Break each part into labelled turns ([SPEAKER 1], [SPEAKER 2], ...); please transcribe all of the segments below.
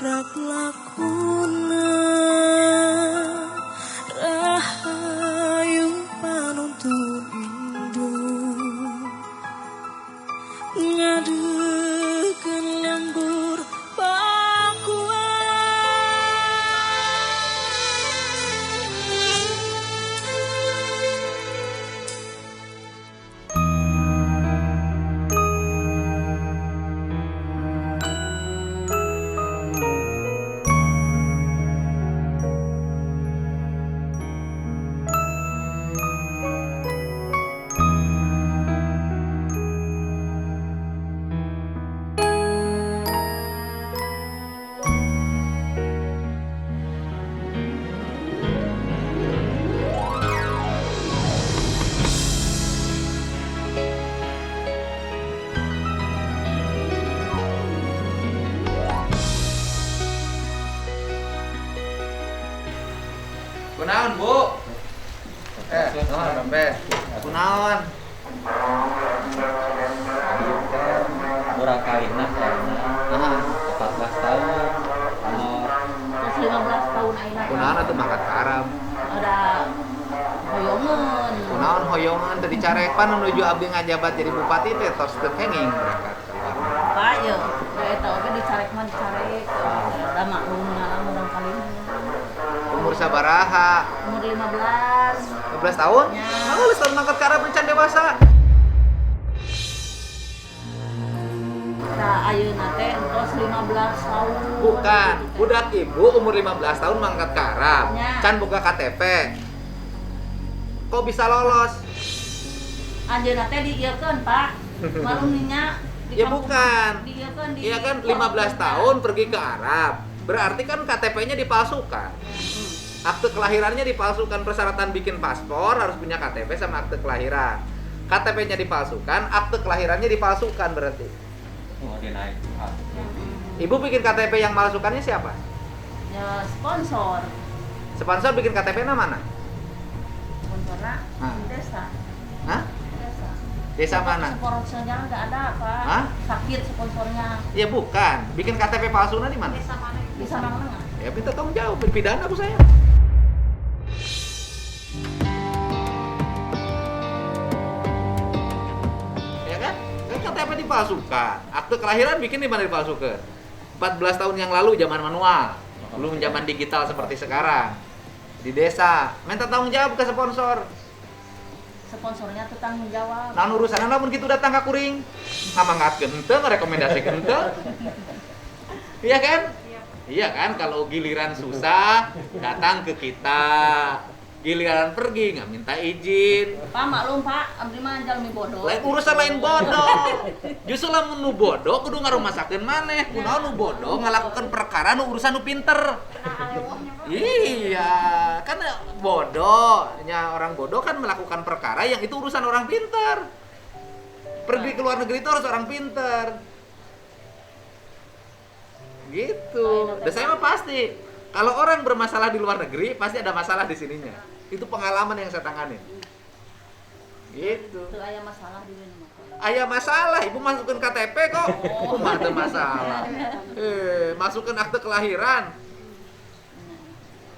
[SPEAKER 1] tabrak lakuna rahayu panuntun indu ngadekeun lembur
[SPEAKER 2] Kunaon, Bu? Naon sampe? Kunaon?
[SPEAKER 3] Murah kawinna karena 14 tahun.
[SPEAKER 4] Terus 15 tahun ayeuna.
[SPEAKER 2] Kunaon atuh mangkat ka Arab?
[SPEAKER 4] Ada hoyongan.
[SPEAKER 2] Kunaon hoyongan teu dicarepan menuju abdi ngajabat jadi bupati teh tos teu kenging berangkat keluar.
[SPEAKER 4] Pak ya, eta oge dicarek mah dicarek. Da maklum ngalamun urang kali.
[SPEAKER 2] Umur sabaraha?
[SPEAKER 4] Umur 15.
[SPEAKER 2] 15 tahun?
[SPEAKER 4] Ya.
[SPEAKER 2] Geus tahun mangkat ka Arab encan dewasa.
[SPEAKER 4] Nah, ayeuna teh entos 15 tahun.
[SPEAKER 2] Bukan, budak ibu umur 15 tahun mangkat ke Arab.
[SPEAKER 4] Ya.
[SPEAKER 2] Can buka KTP. Kok bisa lolos?
[SPEAKER 4] Anjeunna teh diieukeun, Pak. Malum nya
[SPEAKER 2] Ya bukan.
[SPEAKER 4] Diieukeun di.
[SPEAKER 2] Iya kan 15 tahun pergi ke Arab. Berarti kan KTP-nya dipalsukan. Akte kelahirannya dipalsukan, persyaratan bikin paspor harus punya KTP sama akte kelahiran. KTP-nya dipalsukan, akte kelahirannya dipalsukan berarti.
[SPEAKER 3] Oh, dia naik.
[SPEAKER 2] Ibu bikin KTP yang malsukannya siapa?
[SPEAKER 4] Ya sponsor.
[SPEAKER 2] Sponsor bikin KTP-nya mana?
[SPEAKER 4] Sponsorna
[SPEAKER 2] Ah.
[SPEAKER 4] desa.
[SPEAKER 2] Hah?
[SPEAKER 4] Desa.
[SPEAKER 2] Desa mana?
[SPEAKER 4] Sponsornya enggak ada, Pak.
[SPEAKER 2] Hah?
[SPEAKER 4] Sakit sponsornya.
[SPEAKER 2] Ya bukan. Bikin KTP palsunya di mana?
[SPEAKER 4] Bisa mana?
[SPEAKER 2] Ya minta tanggung jawab, pidana aku saya. Ya kan? Kan KTP dipalsukan. Akte kelahiran bikin di mana dipalsukan? 14 tahun yang lalu zaman manual. Belum zaman digital seperti sekarang. Di desa, minta tanggung jawab ke sponsor.
[SPEAKER 4] Sponsornya tuh tanggung jawab.
[SPEAKER 2] Nah urusan namun gitu datang ke kuring. Ngamangatkeun henteu, ngarekomendasikeun henteu. Iya kan? Iya kan, kalau giliran susah datang ke kita, giliran pergi nggak minta izin.
[SPEAKER 4] Pak maklum Pak, abdi mah jalmi bodoh.
[SPEAKER 2] Lain urusan lain bodoh. Justru lamun nu bodoh kudu ngarumasakeun maneh. Kunaon nu bodoh ngalakukeun perkara nu urusan nu pinter. Iya, kan bodoh. Nya orang bodoh kan melakukan perkara yang itu urusan orang pinter. Pergi ke luar negeri itu harus orang pinter. Gitu. Dan saya mah pasti kalau orang bermasalah di luar negeri pasti ada masalah di sininya. Itu pengalaman yang saya tangani. Gitu.
[SPEAKER 4] Itu aya masalah di mana mah.
[SPEAKER 2] Aya masalah, ibu masukin KTP kok. Oh, ada masalah. Masukin akte kelahiran.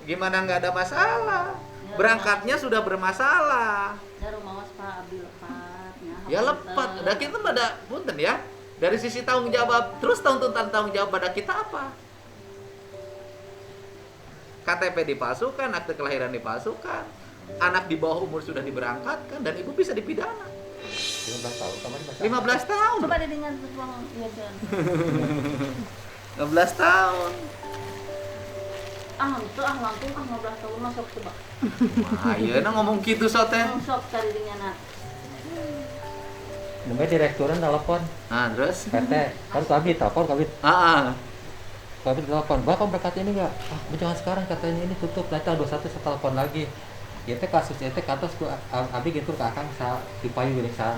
[SPEAKER 2] Gimana nggak ada masalah? Berangkatnya sudah bermasalah.
[SPEAKER 4] Ya rumah mas Pak abdi lepat.
[SPEAKER 2] Ya lepat. Da kita pada punten ya. Dari sisi tanggung jawab, terus tuntutan tanggung jawab pada kita apa? KTP dipalsukan, akte kelahiran dipalsukan, anak di bawah umur sudah diberangkatkan, dan ibu bisa dipidana.
[SPEAKER 3] 15 tahun kemarin masih.
[SPEAKER 2] 15 tahun.
[SPEAKER 4] Coba didengar tuang iya kan.
[SPEAKER 2] 15 tahun.
[SPEAKER 4] Itu langsung 15 tahun masuk coba.
[SPEAKER 2] Ayeuna ngomong gitu sote.
[SPEAKER 4] Sok cari dengan
[SPEAKER 3] Namanya direkturan telepon.
[SPEAKER 2] Nah, terus?
[SPEAKER 3] PT, kan kami telepon, kami telepon, Bapak berkat ini enggak? Jangan sekarang katanya ini tutup, nanti 21 saya telepon lagi. Ya teh kasusnya teh kantos ku abi gitu ke akang sa dipayu geuning sa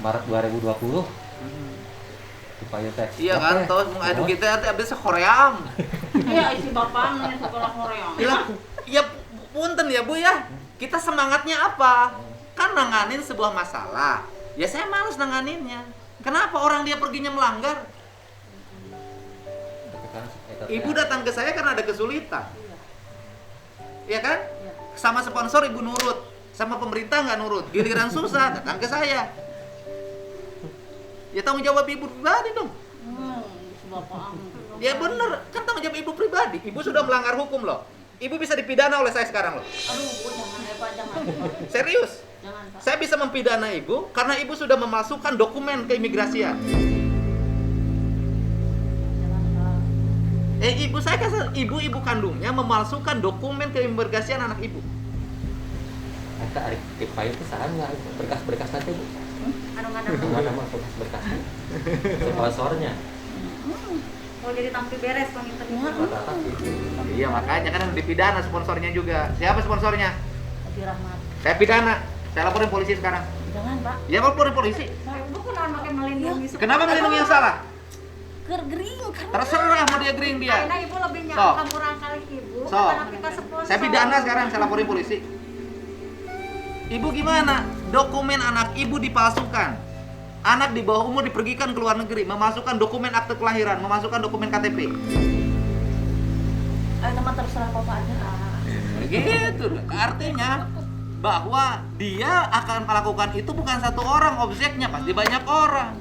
[SPEAKER 3] Maret 2020. Dipayu teh.
[SPEAKER 2] Iya kan, tos mau adu kita teh abis Koream.
[SPEAKER 4] iya isi bapak nih sekolah Korea.
[SPEAKER 2] Ya punten ya Bu ya. Kita semangatnya apa? Kan nanganin sebuah masalah. Ya saya malas nanganinnya. Kenapa orang dia perginya melanggar?
[SPEAKER 3] kan
[SPEAKER 2] Ibu datang ke saya karena ada kesulitan.
[SPEAKER 4] Iya.
[SPEAKER 2] Iya kan?
[SPEAKER 4] Iya.
[SPEAKER 2] Sama sponsor ibu nurut, sama pemerintah nggak nurut. Giliran susah datang ke saya. Ya tanggung jawab ibu pribadi dong.
[SPEAKER 4] Bapak.
[SPEAKER 2] Ya bener, kan tanggung jawab ibu pribadi. Ibu sudah melanggar hukum loh. Ibu bisa dipidana oleh saya sekarang loh.
[SPEAKER 4] Aduh, Bu, jangan ya Pak, jangan.
[SPEAKER 2] Serius.
[SPEAKER 4] Jangan Pak.
[SPEAKER 2] Saya bisa mempidana ibu karena ibu sudah memasukkan dokumen keimigrasian.
[SPEAKER 4] Jangan Pak.
[SPEAKER 2] Ibu saya kasih ibu kandungnya memalsukan dokumen keimigrasian anak ibu.
[SPEAKER 3] Ada Arif Tipai itu salah nggak berkas-berkas nanti Bu?
[SPEAKER 5] Anu
[SPEAKER 3] Mana mah berkas-berkasnya? Sponsornya.
[SPEAKER 5] mau jadi tampil beres penginternya.
[SPEAKER 3] Rata-rata gitu.
[SPEAKER 2] Iya makanya kan harus dipidana sponsornya juga. Siapa sponsornya?
[SPEAKER 4] Haji Rahmat.
[SPEAKER 2] Saya pidana. Saya laporin polisi sekarang.
[SPEAKER 4] Jangan Pak.
[SPEAKER 2] Ya laporin polisi.
[SPEAKER 5] Ibu kunaon make melindungi supaya-
[SPEAKER 2] Kenapa melindungi yang salah?
[SPEAKER 4] Gering kan.
[SPEAKER 2] Terserah mau dia gering dia.
[SPEAKER 5] Akhirnya ibu lebih
[SPEAKER 2] Sok.
[SPEAKER 5] nyangka murah kali ibu.
[SPEAKER 2] Sok.
[SPEAKER 5] Karena kita sponsor.
[SPEAKER 2] Saya pidana sekarang, saya laporin polisi. Ibu gimana? Dokumen anak ibu dipalsukan. Anak di bawah umur dipergikan ke luar negeri, memasukkan dokumen akte kelahiran, memasukkan dokumen KTP.
[SPEAKER 4] Ayo teman terserah Bapak aja.
[SPEAKER 2] Begitu. Artinya bahwa dia akan melakukan itu bukan satu orang, objeknya pasti banyak orang.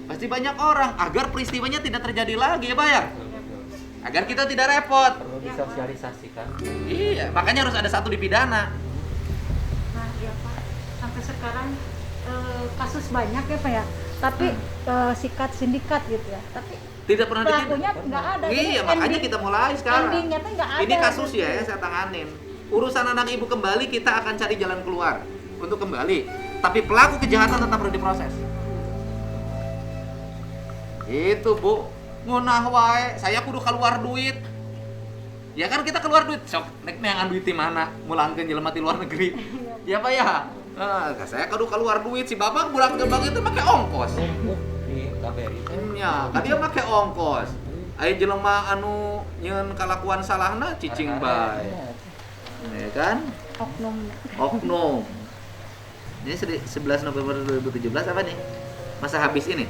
[SPEAKER 2] Pasti banyak orang agar peristiwanya tidak terjadi lagi ya, Pak ya? Agar kita tidak repot.
[SPEAKER 3] Perlu disosialisasikan.
[SPEAKER 2] Iya, makanya harus ada satu dipidana.
[SPEAKER 5] Nah, iya Pak. Sampai sekarang kasus banyak ya Pak ya. Tapi sikat sindikat gitu ya. Tapi
[SPEAKER 2] Tidak pernah
[SPEAKER 5] pelakunya
[SPEAKER 2] dipidana.
[SPEAKER 5] nggak ada.
[SPEAKER 2] Iya,
[SPEAKER 5] Jadi
[SPEAKER 2] makanya
[SPEAKER 5] ending-
[SPEAKER 2] kita mulai sekarang.
[SPEAKER 5] endingnya tuh nggak ada.
[SPEAKER 2] Ini kasus ya, saya tanganin. Urusan anak ibu kembali, kita akan cari jalan keluar untuk kembali. Tapi pelaku kejahatan tetap harus diproses. Itu Bu, ngunah wae, saya kudu keluar duit. Ya kan kita keluar duit, sok nek yang duit di mana? Mulangkeun jelema di luar negeri. Ya Pak ya. Saya kudu keluar duit, si Bapak pulang ke bank itu pakai ongkos.
[SPEAKER 3] Di KBRI.
[SPEAKER 2] Ya, kan dia pakai ongkos. Aya jelema anu nyeun kalakuan salahna cicing bae. Ya kan? Oknum. Ini 11 November 2017 apa nih? Masa habis ini?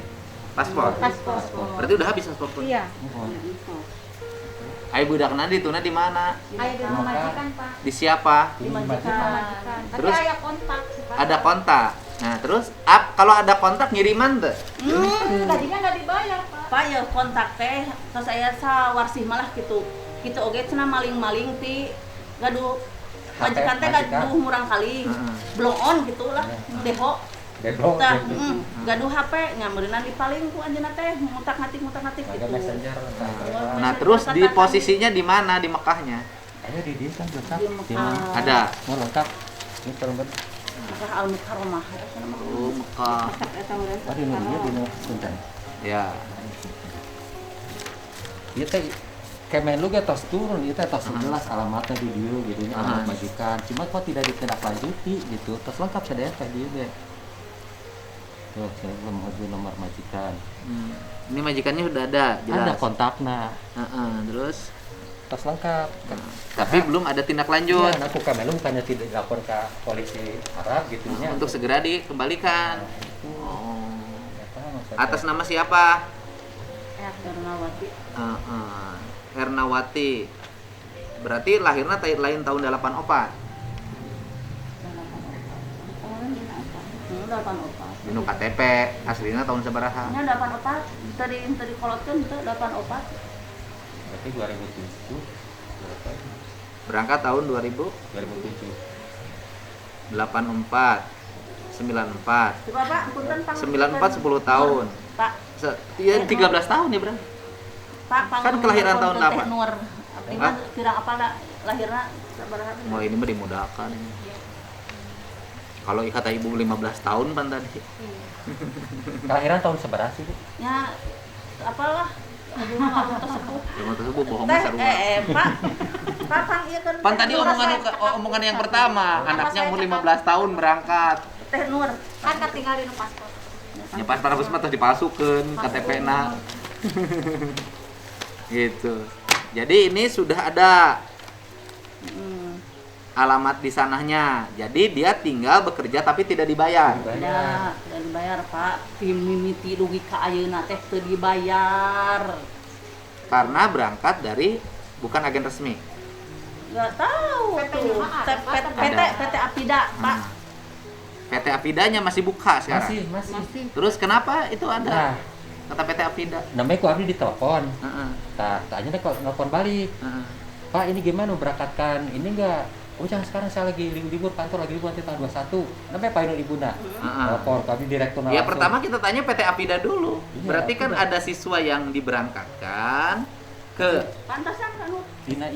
[SPEAKER 2] Paspor.
[SPEAKER 5] Paspor.
[SPEAKER 2] Berarti udah habis paspor.
[SPEAKER 5] Iya.
[SPEAKER 2] Ayo budak nanti tuna di mana?
[SPEAKER 5] Ayo di rumah majikan Pak.
[SPEAKER 2] Di siapa?
[SPEAKER 4] Di
[SPEAKER 5] Rumah
[SPEAKER 4] majikan.
[SPEAKER 5] majikan. Tapi
[SPEAKER 2] Terus?
[SPEAKER 5] ada kontak sih Pak.
[SPEAKER 2] Ada kontak. Nah, terus kalau ada kontak ngiriman tuh.
[SPEAKER 5] Tadinya nggak dibayar Pak.
[SPEAKER 4] Pak ya kontak teh terus saya sawarsih malah gitu. Gitu oge cenah maling-maling ti gaduh majikan teh gaduh murang kali.
[SPEAKER 2] Heeh.
[SPEAKER 4] Belum on gitulah. Deho.
[SPEAKER 3] Dedo.
[SPEAKER 4] Tah, gaduh HP nyameureunna dipaling ku anjeunna teh mutak-ngatik
[SPEAKER 3] Ada
[SPEAKER 4] gitu.
[SPEAKER 3] messenger.
[SPEAKER 2] Nah, terus di posisinya di mana di Mekahnya?
[SPEAKER 3] Ada di dia kan lengkap.
[SPEAKER 4] Di
[SPEAKER 3] Di
[SPEAKER 4] Mekah.
[SPEAKER 3] mana?
[SPEAKER 2] Ada.
[SPEAKER 3] Mau lengkap. Ini kalau
[SPEAKER 4] Mekah Al Mukarramah eta nama.
[SPEAKER 2] Oh, Mekah.
[SPEAKER 3] Oh, di Indonesia di Punten.
[SPEAKER 2] Ya.
[SPEAKER 3] Ieu teh Kemenlu ge tos turun, ieu teh tos jelas alamatnya di dieu gitu, ini alamat majikan. Cuma kok tidak ditindaklanjuti gitu. Tos lengkap sadaya teh dieu ge. Tuh, saya belum haju nomor majikan.
[SPEAKER 2] Ini majikannya udah ada, jelas.
[SPEAKER 3] Ada kontaknya.
[SPEAKER 2] Heeh, terus
[SPEAKER 3] Tos lengkap.
[SPEAKER 2] tapi belum ada tindak lanjut
[SPEAKER 3] Iya, aku Kemenlu bukannya tidak lapor ke polisi Arab gitu nya.
[SPEAKER 2] untuk segera dikembalikan.
[SPEAKER 3] Nah, itu.
[SPEAKER 2] Oh.
[SPEAKER 3] Nggak tahu, saya
[SPEAKER 2] Atas nama siapa?
[SPEAKER 4] Ernawati.
[SPEAKER 2] Hernawati. Berarti lahirnya lain tahun 84.
[SPEAKER 4] 84.
[SPEAKER 2] Dinu KTP aslinya tahun sabaraha?
[SPEAKER 4] Nya 84. Tadi kolotkeun teh 84.
[SPEAKER 3] berarti 2007. Berapa?
[SPEAKER 2] Berangkat tahun
[SPEAKER 3] 2007.
[SPEAKER 2] 2084, 94,
[SPEAKER 4] Coba Pak, punten pang.
[SPEAKER 2] 94 10 tahun.
[SPEAKER 4] Pak,
[SPEAKER 2] Iya 13 tahun ya, Bro.
[SPEAKER 4] Pak pang.
[SPEAKER 2] Kan kelahiran tahun
[SPEAKER 4] Teh
[SPEAKER 2] 8.
[SPEAKER 4] Nur.
[SPEAKER 2] Hah?
[SPEAKER 4] Ima kirang apa lahirna sabaraha?
[SPEAKER 2] Mau ini mah dimudahkan. Kalau kata ibu 15 tahun pan tadi.
[SPEAKER 3] Kelahiran tahun seberapa sih, Bu?
[SPEAKER 4] Ya apalah ngomong tersebut.
[SPEAKER 2] Yang tersebut bohong
[SPEAKER 4] Teh
[SPEAKER 2] besar.
[SPEAKER 4] Pak. Pak pang ieu kan.
[SPEAKER 2] Pan tadi omongan yang pertama, anaknya umur 15 tahun berangkat.
[SPEAKER 4] Teh Nur.
[SPEAKER 5] Kan ketinggal di paspor.
[SPEAKER 2] Ya pas para mah teh dipalsukeun KTP-na. Gitu. Jadi ini sudah ada. alamat di sananya. Jadi dia tinggal bekerja tapi tidak dibayar.
[SPEAKER 4] Tidak dibayar, Pak. Tim mimiti dugi ka ayeuna teh teu dibayar.
[SPEAKER 2] Karena berangkat dari bukan agen resmi.
[SPEAKER 4] Enggak tahu
[SPEAKER 5] PT-nya
[SPEAKER 4] tuh.
[SPEAKER 5] mah ada,
[SPEAKER 4] PT Apida, Pak.
[SPEAKER 2] PT Apidanya masih buka sekarang.
[SPEAKER 3] Masih.
[SPEAKER 2] Terus kenapa itu ada?
[SPEAKER 3] Nah,
[SPEAKER 2] Kata PT Apida.
[SPEAKER 3] namanya ku abdi ditelepon.
[SPEAKER 2] Heeh.
[SPEAKER 3] Tanya deh kok nelpon balik.
[SPEAKER 2] Heeh.
[SPEAKER 3] Pak, ini gimana berangkatkan? Ini enggak? Oh, jangan sekarang, saya lagi libur kantor, lagi libur nanti tanggal 21. Namanya Pak Inul Ibunda.
[SPEAKER 2] Heeh.
[SPEAKER 3] Telepon kami direktur
[SPEAKER 2] Ya pertama kita tanya PT Apida dulu.
[SPEAKER 3] Iya,
[SPEAKER 2] Berarti kan
[SPEAKER 3] Apida.
[SPEAKER 2] ada siswa yang diberangkatkan ke
[SPEAKER 4] Pantasan kan lu.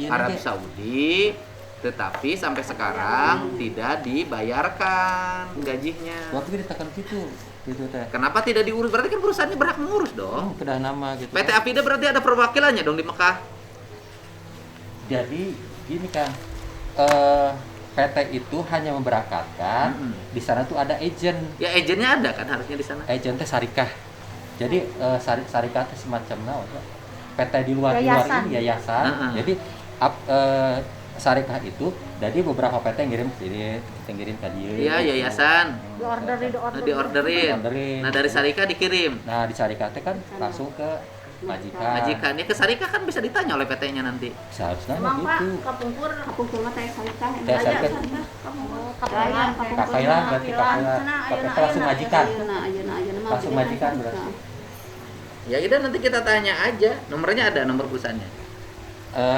[SPEAKER 2] Arab Saudi, tetapi sampai sekarang tidak dibayarkan gajinya.
[SPEAKER 3] Waktu itu ditekan gitu teh.
[SPEAKER 2] Kenapa tidak diurus? Berarti kan perusahaannya berhak mengurus dong.
[SPEAKER 3] Kedah nama gitu.
[SPEAKER 2] PT Apida berarti ada perwakilannya dong di Mekah.
[SPEAKER 3] Jadi gini kan, PT itu hanya memberangkatkan. Di sana tuh ada agent.
[SPEAKER 2] Ya agennya ada kan harusnya di sana.
[SPEAKER 3] Agent teh syarikah. Jadi syarikah itu semacam naon ya? PT di luar
[SPEAKER 5] Yayasan.
[SPEAKER 3] ini yayasan. Jadi syarikah itu jadi beberapa PT yang ngirim ke dia.
[SPEAKER 2] Iya yayasan.
[SPEAKER 5] Diorderin.
[SPEAKER 2] Nah dari syarikat dikirim.
[SPEAKER 3] Nah, di syarikah teh kan langsung ke majikan.
[SPEAKER 2] Majikannya ke syarikat kan bisa ditanya oleh PT-nya nanti.
[SPEAKER 3] Seharusnya
[SPEAKER 4] Emang Pak,
[SPEAKER 3] gitu.
[SPEAKER 4] kapungkur mah teh sarikah.
[SPEAKER 3] Teh sarikah. Kakailan berarti kakailan. Kakailan langsung majikan.
[SPEAKER 4] Ayeuna
[SPEAKER 3] Langsung majikan berarti.
[SPEAKER 2] Ya udah nanti kita tanya aja. Nomornya ada nomor perusahaannya.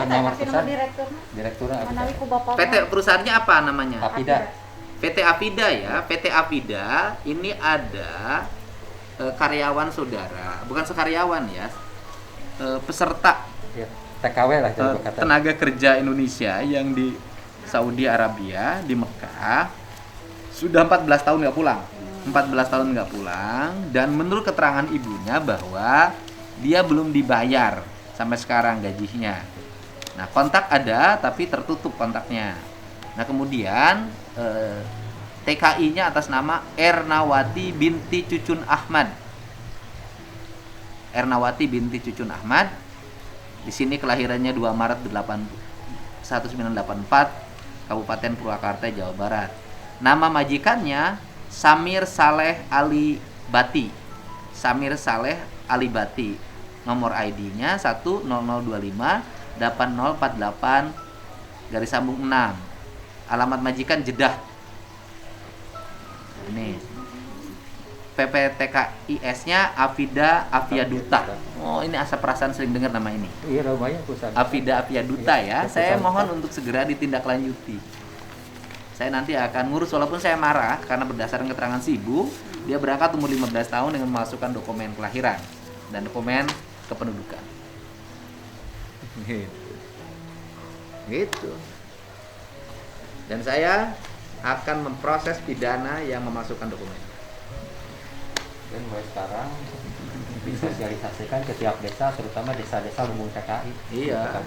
[SPEAKER 3] Nomor perusahaan
[SPEAKER 5] direkturnya.
[SPEAKER 3] direkturnya apa?
[SPEAKER 5] Manawi ku bapak.
[SPEAKER 2] PT perusahaannya apa namanya?
[SPEAKER 3] Apida.
[SPEAKER 2] PT Apida ya. PT Apida ini ada karyawan saudara, bukan sekaryawan ya. Peserta
[SPEAKER 3] Ya, TKW lah jadi kata.
[SPEAKER 2] tenaga kerja Indonesia yang di Saudi Arabia di Mekah sudah 14 tahun nggak pulang. 14 tahun nggak pulang dan menurut keterangan ibunya bahwa dia belum dibayar sampai sekarang gajinya. Nah kontak ada tapi tertutup kontaknya. Nah kemudian TKI-nya atas nama Ernawati binti Cucun Ahmad. Ernawati binti Cucun Ahmad. Di sini kelahirannya 2 Maret 1984, Kabupaten Purwakarta, Jawa Barat. Nama majikannya Samir Saleh Ali Bati. Samir Saleh Ali Bati. Nomor ID-nya 10025 8048 garis sambung 6. Alamat majikan Jeddah. Ini PPTKIS-nya Afida Afiaduta. Oh, ini asa perasaan sering dengar nama ini.
[SPEAKER 3] Iya, lumayan perusahaan.
[SPEAKER 2] Afida Afiaduta ya.
[SPEAKER 3] Iya,
[SPEAKER 2] Saya
[SPEAKER 3] perusahaan.
[SPEAKER 2] mohon untuk segera ditindaklanjuti. Saya nanti akan ngurus walaupun saya marah karena berdasarkan keterangan si ibu, dia berangkat umur 15 tahun dengan memasukkan dokumen kelahiran dan dokumen kependudukan. Gitu. Dan saya akan memproses pidana yang memasukkan dokumen.
[SPEAKER 3] Dan mulai sekarang disosialisasikan ke tiap desa, terutama desa-desa lumbung TKI.
[SPEAKER 2] Iya.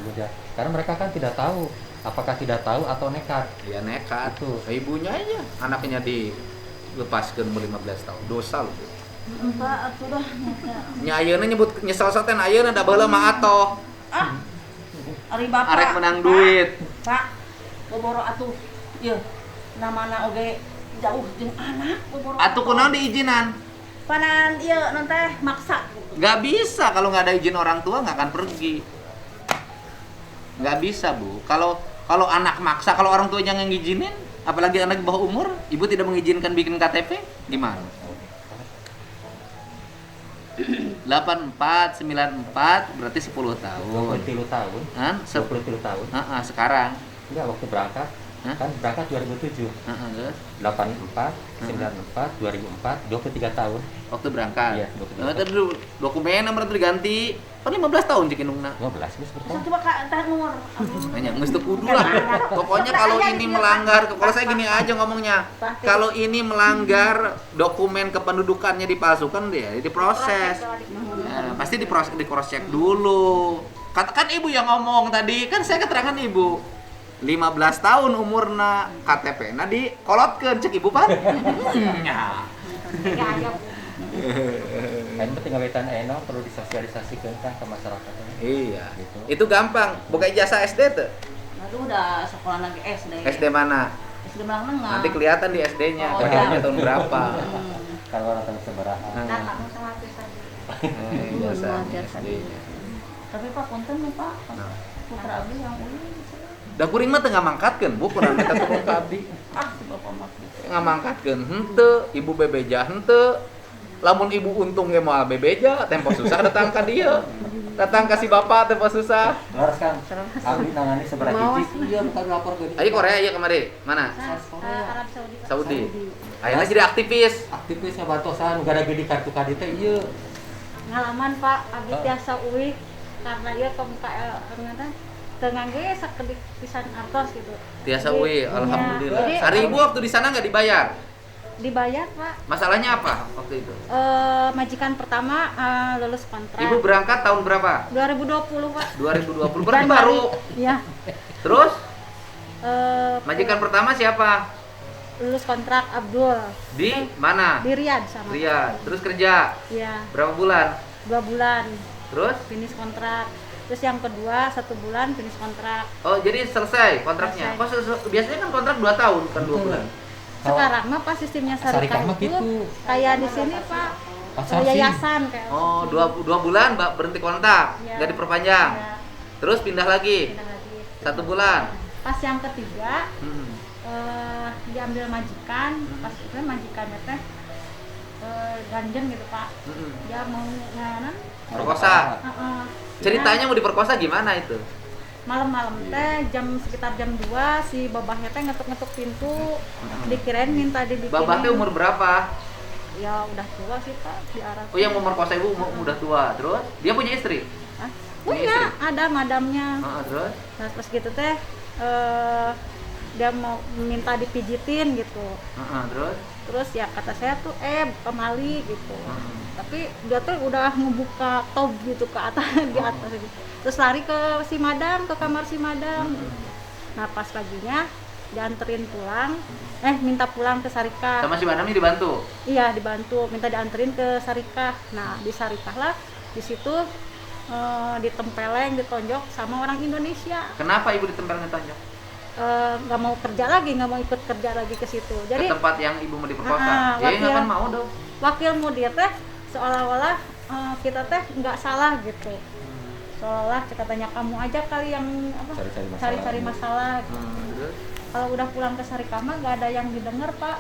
[SPEAKER 3] Karena mereka kan tidak tahu, apakah tidak tahu atau nekat.
[SPEAKER 2] Ya nekat.
[SPEAKER 3] Itu.
[SPEAKER 2] Ibunya aja, anaknya dilepaskan umur 15 tahun. Dosa loh.
[SPEAKER 4] Pak, sudah.
[SPEAKER 2] Nya ayeuna nyebut nyesel saten ayeuna da baheula mah atoh.
[SPEAKER 4] Ari bapak.
[SPEAKER 2] Arek menang duit.
[SPEAKER 4] Pak, boboro atuh. Ieu, namana oge jauh jeung anak boboro.
[SPEAKER 2] Atuh kunaon diizinan?
[SPEAKER 4] Panan ieu non teh maksa.
[SPEAKER 2] Gak bisa kalau nggak ada izin orang tua nggak akan pergi. Nggak bisa bu. Kalau anak maksa, kalau orang tuanya yang ngizinin, apalagi anak di bawah umur, ibu tidak mengizinkan bikin KTP, gimana? 84, 94 berarti 10 tahun.
[SPEAKER 3] 23 tahun.
[SPEAKER 2] Kan?
[SPEAKER 3] 23 tahun.
[SPEAKER 2] Sekarang.
[SPEAKER 3] Enggak, waktu berangkat.
[SPEAKER 2] Hah?
[SPEAKER 3] Kan berangkat 2007. 84, 94, 2004, 23 tahun.
[SPEAKER 2] Waktu berangkat.
[SPEAKER 3] Iya, 23
[SPEAKER 2] Tadi dokumennya berarti diganti. Kan 15 tahun cek indungna.
[SPEAKER 3] 15 geus
[SPEAKER 4] Bisa
[SPEAKER 3] bertahun.
[SPEAKER 4] coba Kak teh nomor.
[SPEAKER 2] Hanya geus teu kudu lah. Pokoknya kalau ini melanggar, kalau saya gini aja ngomongnya. Kalau ini melanggar dokumen kependudukannya dipalsukan dia diproses. Nah, pasti diproses, di cross check dulu. Katakan ibu yang ngomong tadi, kan saya keterangan ibu. 15 tahun umurna KTP na dikolotkeun cek ibu pan. Nya.
[SPEAKER 3] Kan penting ngawetan eno perlu disosialisasikan kan ke masyarakat.
[SPEAKER 2] Iya.
[SPEAKER 3] Gitu.
[SPEAKER 2] Itu gampang. Buka ijazah SD tuh.
[SPEAKER 4] Aduh udah sekolah lagi SD.
[SPEAKER 2] SD mana?
[SPEAKER 4] SD Melanglengan.
[SPEAKER 2] Nanti kelihatan di SD-nya,
[SPEAKER 4] Oh,
[SPEAKER 2] kayaknya
[SPEAKER 4] iya.
[SPEAKER 2] tahun berapa.
[SPEAKER 3] Kalau orang tahu seberaha.
[SPEAKER 5] Nah, kamu sama pisan.
[SPEAKER 2] Ijazah SD-nya.
[SPEAKER 4] Tapi Pak punten nih Pak. Putra abdi yang uli.
[SPEAKER 2] Da kuring mah teu ngamangkatkeun, Bu, kurang eta teh ke abdi.
[SPEAKER 4] Ah, si Bapak mah.
[SPEAKER 2] Ngamangkatkeun henteu, ibu bebeja henteu. Lamun ibu untung ge moal bebeja, tempo susah datang ka dieu. Datang ka si bapak tempo susah.
[SPEAKER 3] Laras kan, abdi nangani seberaha hiji. Iya, bukan lapor ke dia.
[SPEAKER 2] Ayo Korea ieu kemari. Mana?
[SPEAKER 5] Arab Saudi. Pak.
[SPEAKER 2] Saudi. Ayeuna jadi aktivis.
[SPEAKER 3] Aktivis ngabantosan gara gede kartu kadi teh ieu.
[SPEAKER 5] Ngalaman Pak, abdi tiasa uwi karena ieu ke MKL ternyata tengah ge sakedik pisan artos gitu.
[SPEAKER 2] Tiasa
[SPEAKER 5] Jadi,
[SPEAKER 2] we,
[SPEAKER 5] ya,
[SPEAKER 2] alhamdulillah.
[SPEAKER 5] jadi,
[SPEAKER 2] Hari ibu waktu di sana nggak dibayar.
[SPEAKER 5] dibayar Pak.
[SPEAKER 2] Masalahnya apa waktu itu?
[SPEAKER 5] Majikan pertama lulus kontrak.
[SPEAKER 2] Ibu berangkat tahun berapa?
[SPEAKER 5] 2020 Pak.
[SPEAKER 2] 2020 berarti
[SPEAKER 5] Januari.
[SPEAKER 2] baru.
[SPEAKER 5] Iya.
[SPEAKER 2] Terus
[SPEAKER 5] Eh,
[SPEAKER 2] majikan pertama siapa?
[SPEAKER 5] lulus kontrak Abdul
[SPEAKER 2] Di mana?
[SPEAKER 5] di Riyadh sama.
[SPEAKER 2] Riyadh. Terus kerja
[SPEAKER 5] Iya,
[SPEAKER 2] berapa bulan?
[SPEAKER 5] 2 bulan
[SPEAKER 2] Terus?
[SPEAKER 5] finish kontrak. Terus yang kedua 1 bulan finish kontrak.
[SPEAKER 2] Oh, jadi selesai kontraknya.
[SPEAKER 5] Selesai.
[SPEAKER 2] Kok biasanya kan kontrak 2 tahun, bukan 2 bulan.
[SPEAKER 5] Sekarang mah pas sistemnya
[SPEAKER 3] Syarikat
[SPEAKER 5] syarikat
[SPEAKER 3] mah
[SPEAKER 5] itu
[SPEAKER 3] gitu.
[SPEAKER 5] kayak di sini Pak,
[SPEAKER 3] Outsourcing.
[SPEAKER 5] yayasan kayak.
[SPEAKER 2] Oh, 2 bulan Mbak berhenti kontak,
[SPEAKER 5] Iya.
[SPEAKER 2] nggak diperpanjang.
[SPEAKER 5] Iya,
[SPEAKER 2] Terus pindah lagi.
[SPEAKER 5] pindah lagi.
[SPEAKER 2] 1 bulan.
[SPEAKER 5] Pas yang ketiga
[SPEAKER 2] Hmm.
[SPEAKER 5] diambil majikan, pas itu majikannya teh ganjen gitu Pak.
[SPEAKER 2] Hmm.
[SPEAKER 5] Dia mau nganan
[SPEAKER 2] Perkosa. Ceritanya mau diperkosa gimana itu?
[SPEAKER 5] malam-malam teh sekitar jam 2 si babahnya teh ngetuk-ngetuk pintu, dikirain minta dibikinin.
[SPEAKER 2] Babah teh umur berapa?
[SPEAKER 5] Ya udah tua sih Pak di Arab.
[SPEAKER 2] Oh, yang memerkosa ibu udah tua. Terus dia punya istri?
[SPEAKER 5] Hah?
[SPEAKER 2] Punya
[SPEAKER 5] Punya,
[SPEAKER 2] istri?
[SPEAKER 5] ada madamnya.
[SPEAKER 2] Terus?
[SPEAKER 5] Nah pas gitu teh dia mau minta dipijitin gitu.
[SPEAKER 2] Terus?
[SPEAKER 5] Terus ya kata saya tuh pemali gitu.
[SPEAKER 2] Hmm.
[SPEAKER 5] Tapi dia tuh udah ngebuka top gitu ke atas di atas gitu. Terus lari ke si madam, ke kamar si madam. Nah pas paginya dianterin pulang, minta pulang ke Sarikah.
[SPEAKER 2] Sama si madam ini dibantu?
[SPEAKER 5] Iya dibantu, minta dianterin ke Sarikah. Nah di Sarikah lah, di situ ditempeleng, ditonjok sama orang Indonesia.
[SPEAKER 2] Kenapa ibu ditempeleng ditonjok?
[SPEAKER 5] Nggak mau kerja lagi, nggak mau ikut kerja lagi ke situ. Jadi
[SPEAKER 2] Ke tempat yang ibu mau diperkosa? Ya nggak
[SPEAKER 5] wakil-
[SPEAKER 2] akan mau dong.
[SPEAKER 5] wakil mudir teh seolah-olah kita teh nggak salah gitu. Seolah-olah katanya kamu aja kali yang cari-cari masalah. Gitu.
[SPEAKER 2] Terus?
[SPEAKER 5] Kalau udah pulang ke Sarikah mah nggak ada yang didengar Pak.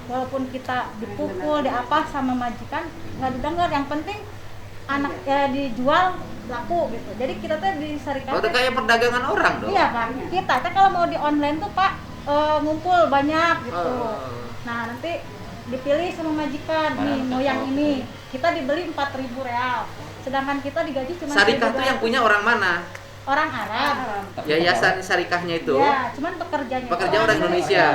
[SPEAKER 5] Walaupun kita dipukul, diapa sama majikan nggak didengar. Yang penting anak dijual laku gitu. Jadi kita teh di Sarikah.
[SPEAKER 2] Oh, itu kayak perdagangan orang dong?
[SPEAKER 5] Iya Pak. Kita teh kalau mau di online tuh Pak ngumpul banyak gitu. Nah nanti dipilih sama majikan nih mau yang ini. Kita dibeli 4.000 real. Sedangkan kita digaji cuma
[SPEAKER 2] Sarikah tuh
[SPEAKER 5] 1.200.
[SPEAKER 2] yang punya orang mana?
[SPEAKER 5] Orang Arab.
[SPEAKER 2] Yayasan Sarikahnya itu?
[SPEAKER 5] Ya, cuman pekerjanya.
[SPEAKER 2] Pekerja orang Indonesia.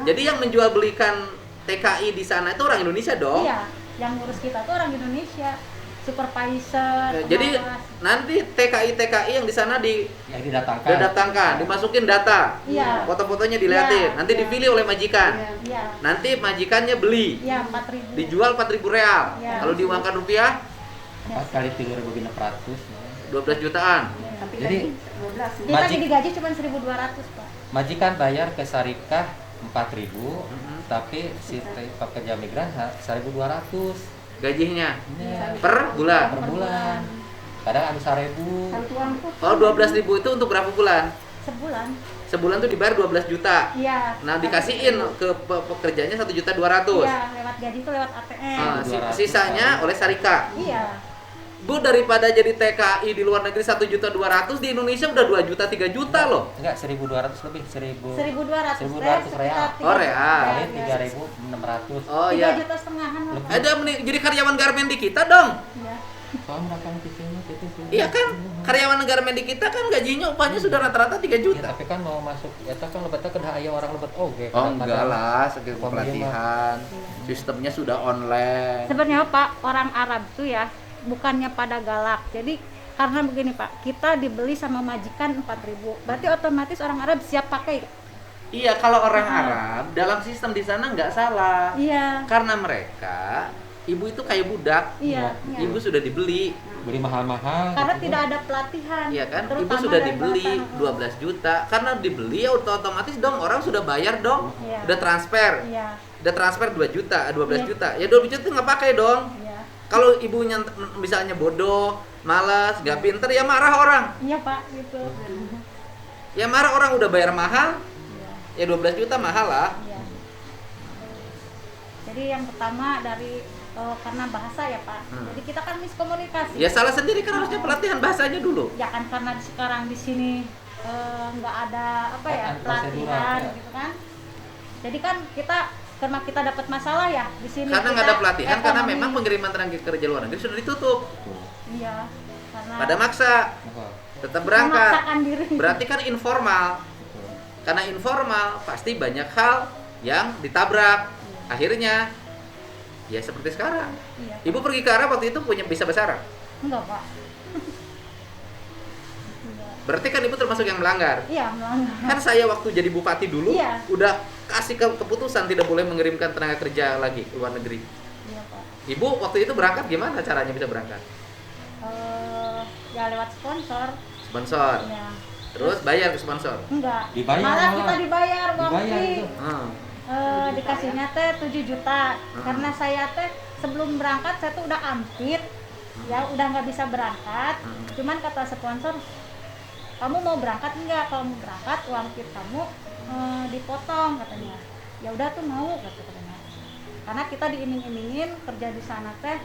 [SPEAKER 2] Jadi yang menjual belikan TKI di sana itu orang Indonesia dong?
[SPEAKER 5] Iya, yang ngurus kita tuh orang Indonesia. Supervisor.
[SPEAKER 2] Jadi
[SPEAKER 5] pengawas.
[SPEAKER 2] nanti TKI yang di sana
[SPEAKER 3] Yang didatangkan.
[SPEAKER 2] didatangkan, dimasukin data,
[SPEAKER 5] Iya.
[SPEAKER 2] foto-fotonya diliatin,
[SPEAKER 5] Iya,
[SPEAKER 2] nanti
[SPEAKER 5] iya.
[SPEAKER 2] dipilih oleh majikan.
[SPEAKER 5] Iya.
[SPEAKER 2] Nanti majikannya beli,
[SPEAKER 5] Iya, 4.000.
[SPEAKER 2] dijual 4.000 real.
[SPEAKER 5] Iya.
[SPEAKER 2] Kalau diuangkan rupiah
[SPEAKER 3] 4 kali 3.600.
[SPEAKER 2] 12 jutaan.
[SPEAKER 3] Jadi
[SPEAKER 5] Kita digaji cuma 1.200, Pak.
[SPEAKER 3] majikan bayar ke Sarikah 4.000, tapi si pekerja migran 1.200
[SPEAKER 2] Gajinya
[SPEAKER 3] Iya.
[SPEAKER 2] per bulan.
[SPEAKER 3] per bulan. Kadang ada 1.000.
[SPEAKER 2] Kalau 12.000 itu untuk berapa bulan?
[SPEAKER 5] Sebulan.
[SPEAKER 2] Sebulan tuh dibayar 12 juta.
[SPEAKER 5] Iya.
[SPEAKER 2] Nah, dikasihin ke pekerjanya 1.200.000.
[SPEAKER 5] Iya, lewat gaji itu lewat ATM.
[SPEAKER 2] Nah,
[SPEAKER 3] 200.
[SPEAKER 2] sisanya oleh Sarikah.
[SPEAKER 5] Iya.
[SPEAKER 2] Bu, daripada jadi TKI di luar negeri 1.200.000, di Indonesia udah 2 juta 3 juta loh.
[SPEAKER 3] Enggak, 1.200 lebih,
[SPEAKER 5] 1.200
[SPEAKER 3] 1.200 real.
[SPEAKER 2] Oh, real.
[SPEAKER 3] Kali 3.600.
[SPEAKER 2] Oh
[SPEAKER 5] 3
[SPEAKER 2] iya.
[SPEAKER 5] juta setengahan lah, Pak.
[SPEAKER 2] Ada jadi karyawan garmen di kita dong.
[SPEAKER 5] Iya.
[SPEAKER 3] Soalnya mereka di sini gitu.
[SPEAKER 2] Iya kan? Karyawan garmen di kita kan gajinya upahnya sudah rata-rata 3
[SPEAKER 3] Ya,
[SPEAKER 2] juta.
[SPEAKER 3] tapi kan mau masuk, ya kan lebetnya ke aya orang lebet oke.
[SPEAKER 2] Oh enggak lah, sekitar pelatihan. Sistemnya sudah online.
[SPEAKER 5] Sebenarnya Pak, orang Arab tuh ya bukannya pada galak. Jadi karena begini Pak, kita dibeli sama majikan 4.000. Berarti otomatis orang Arab siap pakai.
[SPEAKER 2] Iya, kalau orang Arab dalam sistem di sana nggak salah.
[SPEAKER 5] Iya.
[SPEAKER 2] Karena mereka ibu itu kayak budak.
[SPEAKER 5] Iya.
[SPEAKER 2] Ibu sudah dibeli.
[SPEAKER 3] Beli mahal-mahal.
[SPEAKER 5] Karena
[SPEAKER 3] gitu.
[SPEAKER 5] tidak ada pelatihan.
[SPEAKER 2] Iya kan? Ibu
[SPEAKER 5] terutama
[SPEAKER 2] sudah
[SPEAKER 5] dari
[SPEAKER 2] dibeli
[SPEAKER 5] bapak.
[SPEAKER 2] 12 juta. Karena dibeli ya otomatis dong orang sudah bayar dong.
[SPEAKER 5] Iya.
[SPEAKER 2] Udah transfer.
[SPEAKER 5] Iya.
[SPEAKER 2] Udah transfer 2 juta, 12
[SPEAKER 5] Iya.
[SPEAKER 2] juta. Ya 12 juta nggak pakai dong.
[SPEAKER 5] Iya.
[SPEAKER 2] Kalau ibunya misalnya bodoh, malas, nggak pinter, ya marah orang.
[SPEAKER 5] Iya, Pak, gitu.
[SPEAKER 2] Ya marah orang udah bayar mahal.
[SPEAKER 5] Iya.
[SPEAKER 2] Ya 12 juta mahal lah.
[SPEAKER 5] Iya. Jadi yang pertama dari karena bahasa ya Pak. Jadi kita kan miskomunikasi.
[SPEAKER 2] Ya salah sendiri kan harusnya pelatihan bahasanya dulu.
[SPEAKER 5] Ya kan karena sekarang di sini nggak ada apa ya
[SPEAKER 3] Kan
[SPEAKER 5] pelatihan
[SPEAKER 3] prosedural, ya.
[SPEAKER 5] gitu kan. Jadi kan karena kita dapat masalah ya di sini.
[SPEAKER 2] Karena nggak
[SPEAKER 5] kita
[SPEAKER 2] ada pelatihan karena
[SPEAKER 5] ekonomi.
[SPEAKER 2] memang pengiriman tenaga kerja luar negeri sudah ditutup.
[SPEAKER 5] Iya. Karena
[SPEAKER 2] Pada maksa
[SPEAKER 3] Apa?
[SPEAKER 2] tetap berangkat.
[SPEAKER 5] memaksakan diri.
[SPEAKER 2] Berarti kan informal. Karena informal pasti banyak hal yang ditabrak. Akhirnya ya seperti sekarang.
[SPEAKER 5] Iya.
[SPEAKER 2] Ibu pergi ke Arab waktu itu bisa bahasa Arab.
[SPEAKER 5] Enggak Pak. Enggak.
[SPEAKER 2] Berarti kan ibu termasuk yang melanggar.
[SPEAKER 5] Iya melanggar.
[SPEAKER 2] Kan saya waktu jadi bupati dulu
[SPEAKER 5] Iya.
[SPEAKER 2] udah kasih keputusan tidak boleh mengirimkan tenaga kerja lagi ke luar negeri.
[SPEAKER 5] Iya Pak.
[SPEAKER 2] Ibu waktu itu berangkat gimana caranya bisa berangkat?
[SPEAKER 5] Ya lewat sponsor.
[SPEAKER 2] Sponsor.
[SPEAKER 5] Ya.
[SPEAKER 2] Terus bayar ke sponsor.
[SPEAKER 5] Enggak.
[SPEAKER 3] Dibayar
[SPEAKER 5] Malah
[SPEAKER 3] malah.
[SPEAKER 5] kita dibayar Bang
[SPEAKER 3] Dibayar
[SPEAKER 5] Pi.
[SPEAKER 3] itu.
[SPEAKER 5] Dikasihnya teh 7 juta karena saya teh sebelum berangkat saya tuh udah ampit ya udah nggak bisa berangkat cuman kata sponsor kamu mau berangkat enggak, kalau mau berangkat uang kit kamu dipotong katanya. Ya udah tuh mau katanya karena kita diiming-imingin kerja di sana teh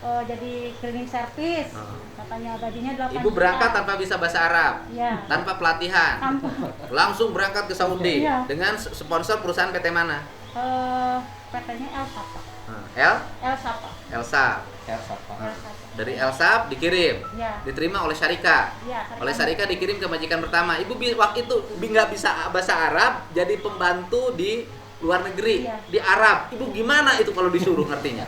[SPEAKER 5] jadi cleaning service katanya gajinya 8
[SPEAKER 2] Ibu berangkat
[SPEAKER 5] juta.
[SPEAKER 2] tanpa bisa bahasa Arab,
[SPEAKER 5] Ya.
[SPEAKER 2] tanpa pelatihan,
[SPEAKER 5] Tanpa.
[SPEAKER 2] langsung berangkat ke Saudi
[SPEAKER 5] Iya.
[SPEAKER 2] dengan sponsor perusahaan PT mana?
[SPEAKER 5] PT-nya Elsa Pak. Elsa Pak.
[SPEAKER 2] Elsa.
[SPEAKER 3] Elsa, Pak.
[SPEAKER 5] Elsa Pak.
[SPEAKER 2] Dari Elsa dikirim,
[SPEAKER 5] Ya.
[SPEAKER 2] diterima oleh Syarika.
[SPEAKER 5] Ya,
[SPEAKER 2] Oleh Syarika dikirim ke majikan pertama. Ibu waktu itu nggak bisa bahasa Arab, jadi pembantu di luar negeri,
[SPEAKER 5] Iya.
[SPEAKER 2] di Arab. Ibu gimana itu kalau disuruh ngertinya?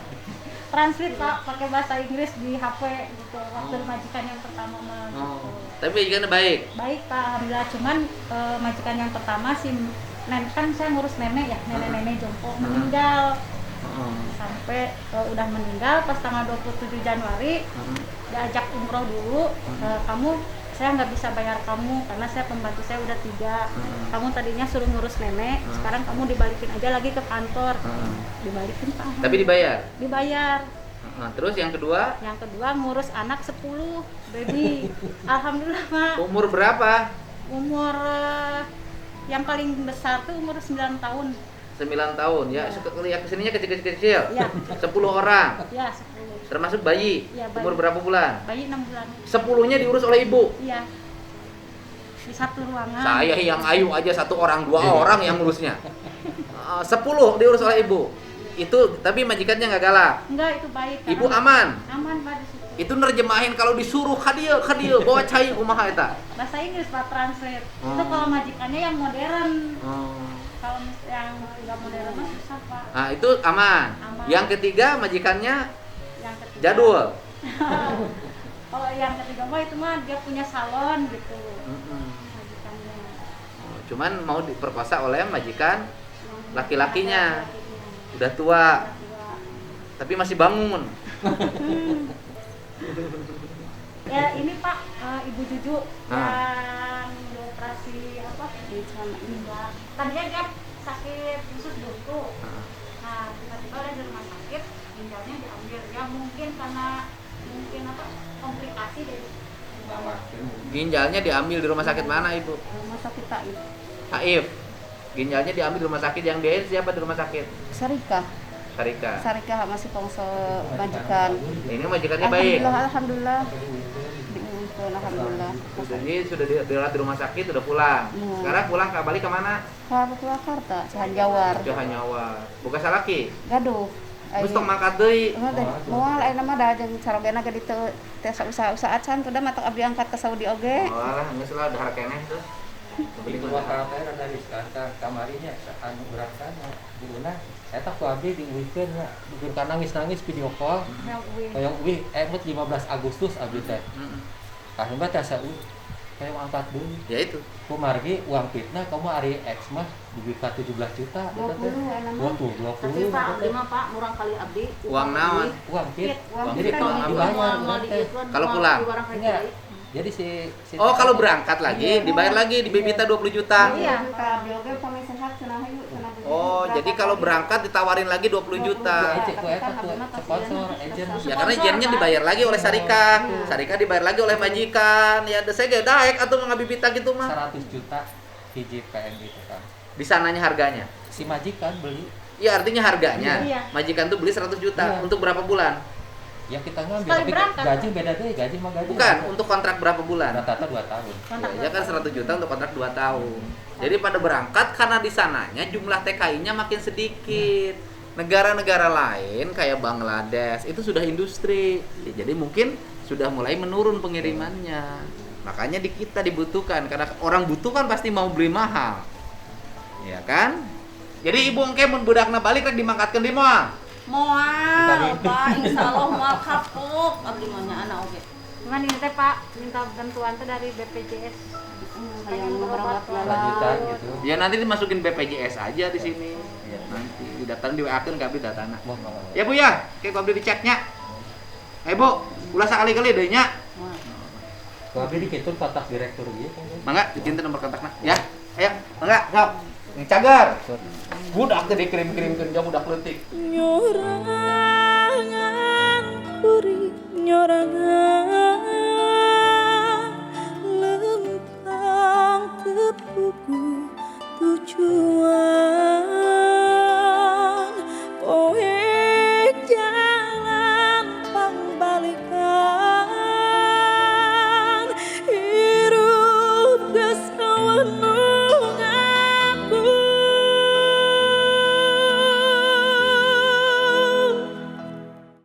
[SPEAKER 5] Translate Pak pakai bahasa Inggris di HP gitu waktu majikan yang pertama mah gitu.
[SPEAKER 2] Tapi majikannya baik.
[SPEAKER 5] Baik Pak, alhamdulillah cuman majikan yang pertama si kan saya ngurus nenek ya, nenek-nenek jompo meninggal. Sampai udah meninggal pas tanggal 27 Januari diajak umroh dulu. Saya nggak bisa bayar kamu karena saya pembantu saya udah 3. Kamu tadinya suruh ngurus nenek, sekarang kamu dibalikin aja lagi ke kantor. Dibalikin Pak.
[SPEAKER 2] Tapi dibayar.
[SPEAKER 5] Dibayar.
[SPEAKER 2] Terus yang kedua,
[SPEAKER 5] Yang kedua ngurus anak 10 baby. Alhamdulillah Pak.
[SPEAKER 2] umur berapa?
[SPEAKER 5] Umur yang paling besar tuh umur 9 tahun.
[SPEAKER 2] 9 tahun ya.
[SPEAKER 5] Ya.
[SPEAKER 2] Kesininya kecil-kecil.
[SPEAKER 5] Ya.
[SPEAKER 2] 10 orang.
[SPEAKER 5] Ya 10.
[SPEAKER 2] Termasuk bayi.
[SPEAKER 5] Ya, bayi.
[SPEAKER 2] Umur berapa bulan?
[SPEAKER 5] Bayi 6 bulan.
[SPEAKER 2] 10-nya diurus oleh ibu.
[SPEAKER 5] Iya. Di satu ruangan.
[SPEAKER 2] Saya yang ayu aja 1 orang, 2 orang yang ngurusnya. 10 diurus oleh ibu. Itu tapi majikannya nggak galak.
[SPEAKER 5] Enggak, itu baik.
[SPEAKER 2] Ibu aman.
[SPEAKER 5] Aman Pak di situ.
[SPEAKER 2] Itu nerjemahin kalau disuruh hadir bawa cai kumaha eta.
[SPEAKER 5] Bahasa Inggris Pak translate. Itu kalau majikannya yang modern.
[SPEAKER 2] Oh.
[SPEAKER 5] Kalau yang enggak modern mah susah Pak.
[SPEAKER 2] Nah, itu aman.
[SPEAKER 5] Aman.
[SPEAKER 2] Yang ketiga majikannya
[SPEAKER 5] Yang ketiga.
[SPEAKER 2] jadul.
[SPEAKER 5] Kalau yang ketiga mah itu mah dia punya salon gitu. Majikannya.
[SPEAKER 2] Cuman mau diperkosa oleh majikan laki-lakinya.
[SPEAKER 5] Laki-lakinya.
[SPEAKER 2] Udah tua,
[SPEAKER 5] Udah tua.
[SPEAKER 2] tapi masih bangun.
[SPEAKER 5] Ya ini Pak, Ibu Juju
[SPEAKER 2] Ah.
[SPEAKER 5] yang dioperasi apa di celana indah. Tadinya dia sakit khusus buntu. Nah tiba-tiba dia di rumah sakit, ginjalnya diambil. Ya mungkin karena apa komplikasi dari
[SPEAKER 2] Ginjalnya diambil di rumah sakit mana, Ibu?
[SPEAKER 5] rumah sakit Taif.
[SPEAKER 2] Taif. Ginjalnya diambil di rumah sakit, yang biayain siapa di rumah sakit?
[SPEAKER 6] Sarika masih kongso majikan.
[SPEAKER 2] Ini majikannya baik.
[SPEAKER 6] Alhamdulillah. Alhamdulillah.
[SPEAKER 2] Jadi sudah dirawat di rumah sakit, sudah pulang.
[SPEAKER 6] Iya.
[SPEAKER 2] Sekarang pulang balik kemana?
[SPEAKER 6] Ke Purwakarta, Cihanjawar.
[SPEAKER 2] Johanyawa. Buka salaki.
[SPEAKER 6] Gaduh.
[SPEAKER 2] Terus tong mangkat deui.
[SPEAKER 6] Moal aya nama da jeung sarogena ge ditu tes usaha can tuh da matak abdi angkat ke Saudi oge.
[SPEAKER 2] Oh lah, geus lah dahar keneh tuh.
[SPEAKER 3] Beli dua karakter ada riskan kamarinya anu berangkat duluna eta ku abdi diuikeun nya bikin ka nangis-nangis video call
[SPEAKER 5] Yang uwi.
[SPEAKER 3] kayak 15 Agustus abdi teh. Kahimba teh kayak uang angkat dulu.
[SPEAKER 2] Ya itu.
[SPEAKER 3] Ku margi uang fitnah kamu hari X mah dibika 17 juta.
[SPEAKER 6] 20 enak mah.
[SPEAKER 3] 20.
[SPEAKER 4] Pak, abdi mah Pak, murang kali abdi.
[SPEAKER 2] Uang naon?
[SPEAKER 3] Uang fit.
[SPEAKER 6] Uang
[SPEAKER 3] Jadi
[SPEAKER 6] fit
[SPEAKER 3] kalau
[SPEAKER 6] kan
[SPEAKER 3] dibayar
[SPEAKER 4] Mau
[SPEAKER 3] nanti.
[SPEAKER 4] diiklan,
[SPEAKER 2] Kalau
[SPEAKER 4] mau
[SPEAKER 2] pulang?
[SPEAKER 4] di barang
[SPEAKER 3] Enggak.
[SPEAKER 4] kredit.
[SPEAKER 3] Jadi si
[SPEAKER 2] Oh, kalau berangkat lagi dibayar lagi di Bibita 20 juta.
[SPEAKER 6] Iya, juta bioge pami sehat cenah hayu cenah begitu.
[SPEAKER 2] Oh, jadi kalau berangkat ditawarin lagi 20 juta.
[SPEAKER 3] Ecek ku eta tuh sponsor agent.
[SPEAKER 2] Ya karena jennya dibayar lagi oleh Sarika. Sarika dibayar lagi oleh majikan. Ya saya gak daek atau ngabibita gitu mah.
[SPEAKER 3] 100 juta hiji PM gitu kan.
[SPEAKER 2] Di sananya harganya.
[SPEAKER 3] Si majikan beli
[SPEAKER 2] Ya artinya harganya.
[SPEAKER 5] Iya.
[SPEAKER 2] Majikan tuh beli 100 juta
[SPEAKER 3] Iya.
[SPEAKER 2] untuk berapa bulan?
[SPEAKER 3] ya kita ngambil
[SPEAKER 5] Sekali
[SPEAKER 3] tapi
[SPEAKER 5] berangkat.
[SPEAKER 3] gaji beda deh, gaji mah gaji.
[SPEAKER 2] Bukan, untuk kontrak berapa bulan?
[SPEAKER 3] rata-rata 2 tahun.
[SPEAKER 2] Ya kan 100 juta untuk kontrak 2 tahun. Jadi pada berangkat karena di sananya jumlah TKI-nya makin sedikit. Negara-negara lain kayak Bangladesh itu sudah industri. Ya, jadi mungkin sudah mulai menurun pengirimannya. Makanya di kita dibutuhkan karena orang butuh kan pasti mau beli mahal. Ya kan? Jadi ibu engke mun budakna balik rek dimangkatkeun di moal.
[SPEAKER 4] Moal, Pak, insyaallah moal kapuk. Abdi mah nya anak oge.
[SPEAKER 5] Cuman ini teh Pak minta bantuan teh dari BPJS.
[SPEAKER 6] Hayang beberapa
[SPEAKER 3] Lanjutan gitu.
[SPEAKER 2] Ya nanti dimasukin BPJS aja di sini. Ya, nanti didaftarin di WA-keun ka abdi datana.
[SPEAKER 3] Mau.
[SPEAKER 2] Ya Bu ya, kayak abdi diceknya. Bu, ulah sakali-kali deui nya.
[SPEAKER 3] Kalau abdi dikitur kontak direktur gitu.
[SPEAKER 2] Mangga dicinten nomor kontakna. Ya. Ayo, mangga, sok. Yang cagar. Budak teh dikirim-kirimkeun jauh budak leutik.
[SPEAKER 1] Nyorangan kuri nyorangan